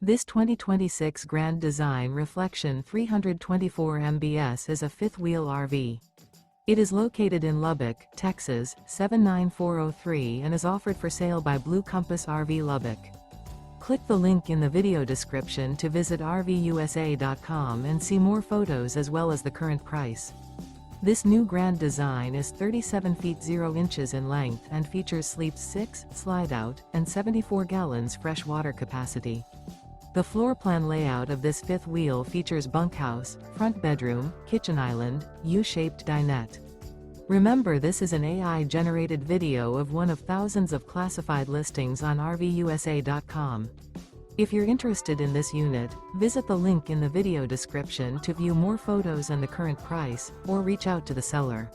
This 2026 Grand Design Reflection 324 mbs is a fifth-wheel RV. It is located in Lubbock, Texas, 79403 and is offered for sale by Blue Compass RV Lubbock. Click the link in the video description to visit RVUSA.com and see more photos as well as the current price. This new Grand Design is 37 feet 0 inches in length and features sleeps 6, slide-out, and 74 gallons fresh water capacity. The floor plan layout of this fifth wheel features bunkhouse, front bedroom, kitchen island, U-shaped dinette. Remember, this is an AI-generated video of one of thousands of classified listings on RVUSA.com. If you're interested in this unit, visit the link in the video description to view more photos and the current price, or reach out to the seller.